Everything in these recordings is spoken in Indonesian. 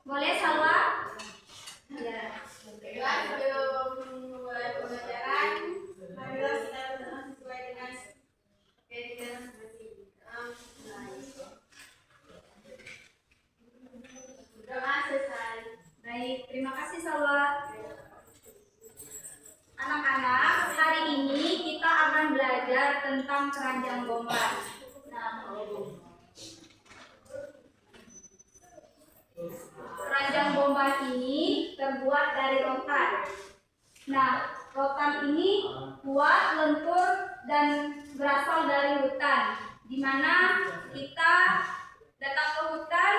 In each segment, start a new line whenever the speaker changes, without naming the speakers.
Boleh Salwa? Ya. Baiklah, sebelum mulai pembelajaran, marilah kita berdoa sesuai dengan keinginan seperti doa selesai. Baik, terima kasih Salwa. Anak-anak, hari ini kita akan belajar tentang keranjang gombal. Keranjang gombal ini terbuat dari rotan. Nah, rotan ini kuat, lentur, dan berasal dari hutan. Di mana kita datang ke hutan,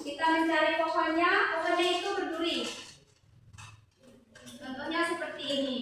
kita mencari pohonnya itu berduri. Contohnya seperti ini.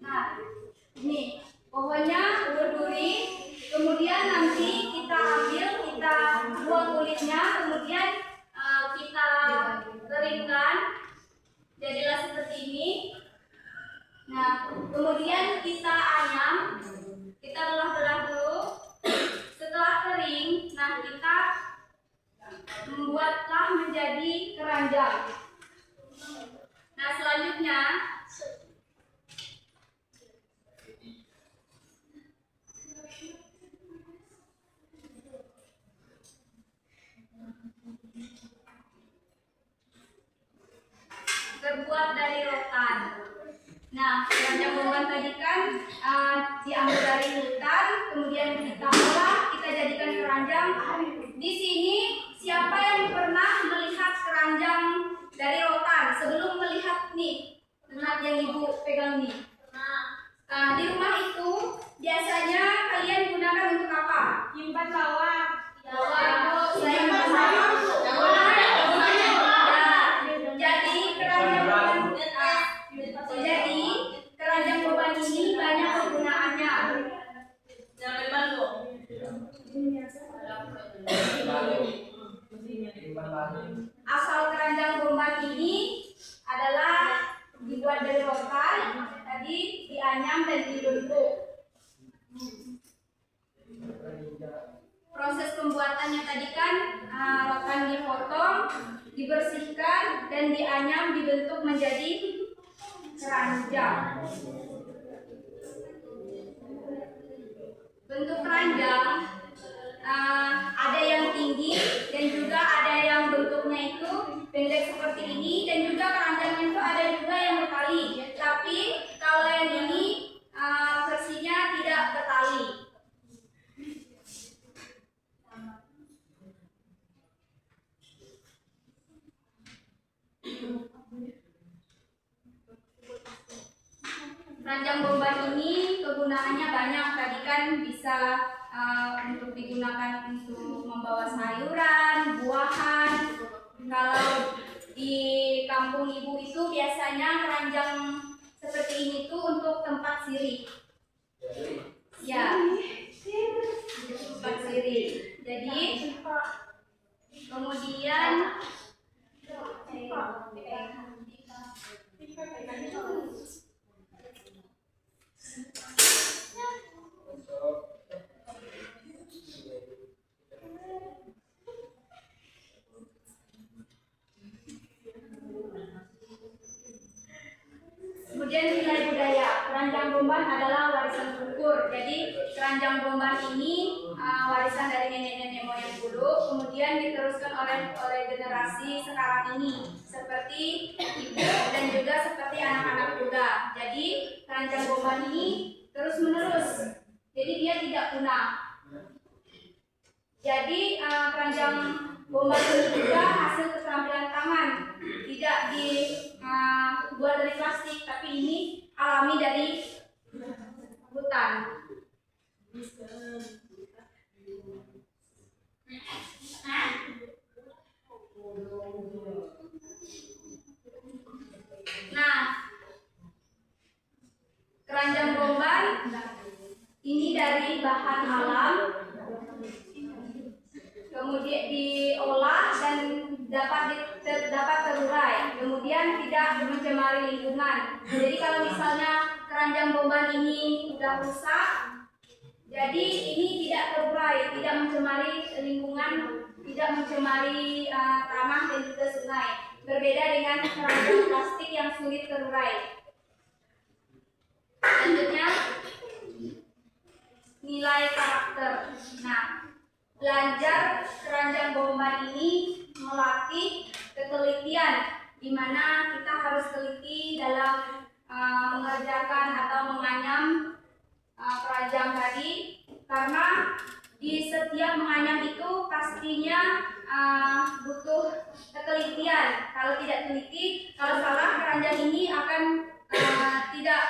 Nah, ini pohonnya berduri, kemudian nanti kita ambil, kita buang kulitnya, kemudian kita keringkan, jadilah seperti ini. Nah, kemudian kita anyam, kita belah-belah dulu. Setelah kering, nah kita membuatlah menjadi keranjang. Nah, selanjutnya terbuat dari rotan. Nah, keranjang gombal tadi kan diambil dari hutan, kemudian kita olah, kita jadikan keranjang. Di sini siapa yang pernah melihat keranjang dari rotan sebelum melihat nih, melihat yang ibu pegang nih? Nah, di rumah itu biasanya kalian gunakan untuk apa? Nyimpan bawang. Bawang. Jadi keranjang gombal ini banyak penggunaannya. Asal keranjang gombal ini adalah dibuat dari rotan, tadi dianyam dan dibentuk. Proses pembuatannya tadi kan rotan dipotong, dibersihkan dan dianyam, dibentuk menjadi keranjang. Bentuk keranjang ada yang tinggi dan juga ada yang bentuknya itu pendek seperti ini, dan juga keranjangnya itu ada juga yang bertali. Tapi kalau yang ini versinya tidak bertali. Keranjang gombal ini kegunaannya banyak. Tadi kan bisa untuk digunakan untuk membawa sayuran, buahan. Kalau di kampung ibu itu biasanya keranjang seperti ini tuh untuk tempat sirih. Ya, tempat sirih. Jadi kemudian nilai budaya. Keranjang gombal adalah warisan kultur. Jadi keranjang gombal ini warisan dari nenek-nenek moyang dulu, kemudian diteruskan oleh generasi sekarang ini, seperti ibu dan juga seperti anak-anak juga. Jadi keranjang gombal ini terus menerus. Jadi dia tidak punah. Jadi keranjang gombal ini juga hasil keterampilan tangan, tidak dibuat dari plastik, tapi ini alami dari hutan. kemudian diolah dan dapat terurai, kemudian tidak mencemari lingkungan. Jadi kalau misalnya keranjang bomban ini sudah rusak, jadi ini tidak terurai, tidak mencemari lingkungan, tidak mencemari tanah dan juga sungai. Berbeda dengan keranjang plastik yang sulit terurai. Selanjutnya, nilai karakter. Nah, belajar keranjang bomban ini melatih ketelitian, di mana kita harus teliti dalam mengerjakan atau menganyam keranjang tadi, karena di setiap menganyam itu pastinya butuh ketelitian. Kalau tidak teliti, kalau salah keranjang ini akan tidak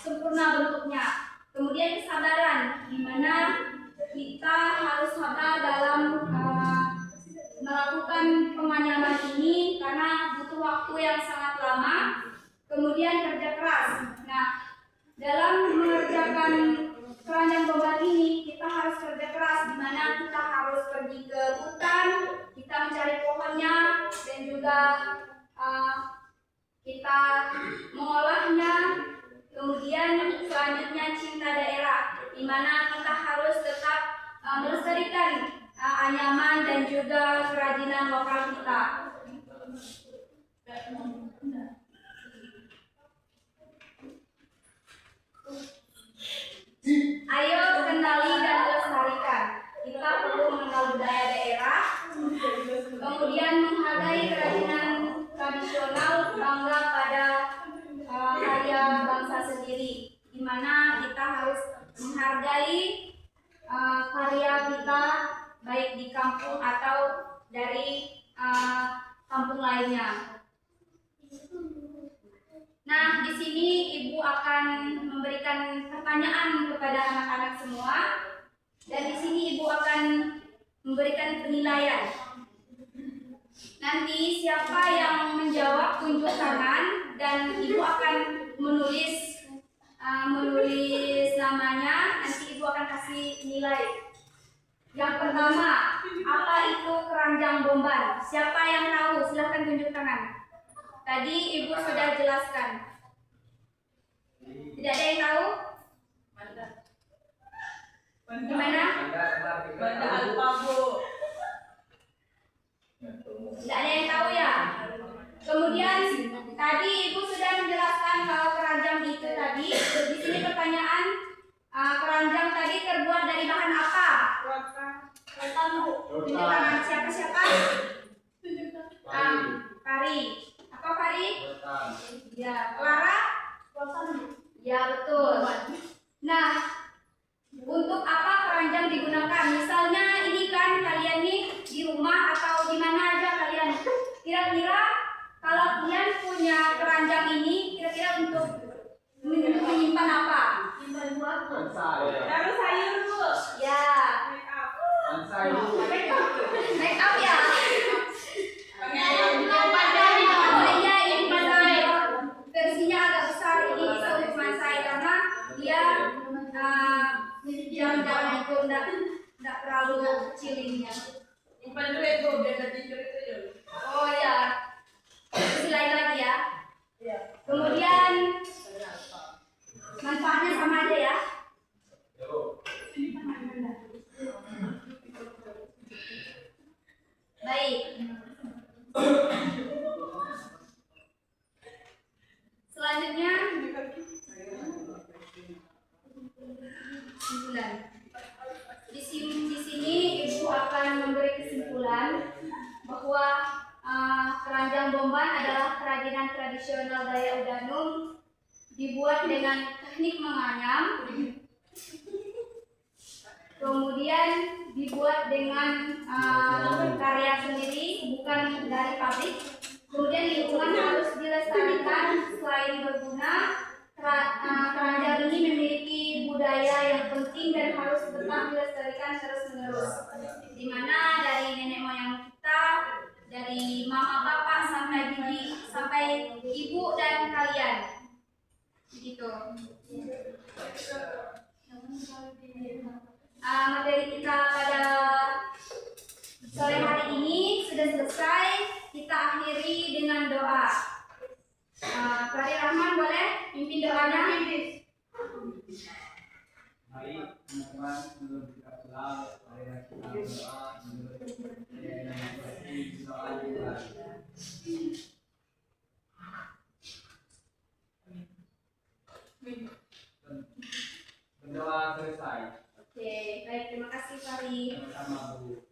sempurna bentuknya. Kemudian kesabaran, di mana kita harus sabar dalam melakukan penganyaman ini karena butuh waktu yang sangat lama. Kemudian kerja keras. Nah, dalam mengerjakan keranjang bomban ini kita harus kerja keras, di mana kita harus pergi ke hutan, kita mencari pohonnya, dan juga kita mengolahnya. Kemudian selanjutnya cinta daerah, di mana kita harus tetap melestarikan anyaman dan juga kerajinan lokal kita. Ayo kenali dan lestarikan. Kita perlu mengenal budaya daerah, kemudian menghargai kerajinan tradisional, bangga pada karya bangsa sendiri, di mana kita harus menghargai karya kita baik di kampung atau dari kampung lainnya. Nah, di sini Ibu akan memberikan pertanyaan kepada anak-anak semua, dan di sini Ibu akan memberikan penilaian. Nanti siapa yang menjawab tunjuk tangan, dan Ibu akan menulis namanya. Nanti Ibu akan kasih nilai. Yang pertama, apa itu keranjang bomban? Siapa yang tahu? Silahkan tunjuk tangan. Tadi Ibu sudah jelaskan. Tidak ada yang tahu? Gimana?
Banda alfa, Bu.
Tidak ada yang tahu ya? Kemudian tadi Ibu sudah menjelaskan kalau keranjang itu tadi. Di sini pertanyaan, keranjang tadi terbuat dari bahan apa? Rotan, Bu. Tunjuk tangan siapa? Kari. Apa Kari? Ya. Clara? Ya, betul. Nah, untuk apa keranjang digunakan? Misalnya ini kan kalian nih di rumah atau di mana aja kalian. Kira-kira kalau kalian punya keranjang ini, kira-kira untuk menyimpan apa? Menyimpan buah.
Taruh sayur, Bu.
Ya. Make up ya. Versinya agak besar, ini bisa untuk mansai karena dia jalan-jalan itu enggak terlalu kecil ininya.
Simpan dulu ya, Bu, biar nanti cerita ya.
Oh ya, isi lain lagi ya.
Iya.
Kemudian manfaatnya sama aja ya. Baik. Selanjutnya kesimpulan. Di sini Ibu akan memberi kesimpulan bahwa keranjang bomban adalah kerajinan tradisional Dayak Udanum, dibuat dengan teknik menganyam, kemudian dibuat dengan karya sendiri, bukan dari pabrik. Kemudian lingkungan harus dilestarikan. Selain berguna, keranjang ini memiliki budaya yang penting dan harus tetap dilestarikan terus-menerus, di mana dari nenek moyang kita, dari mama bapak sampai bibi, sampai ibu dan kalian, begitu. Materi kita pada Sore hari ini sudah selesai, kita akhiri dengan doa. Fahri Rahman boleh pimpin doanya?
Mari teman-teman sebelum kita pulang, mari kita berdoa menurut doa berdoa selesai.
Oke, baik, terima kasih Fahri.
Sama-sama Bu.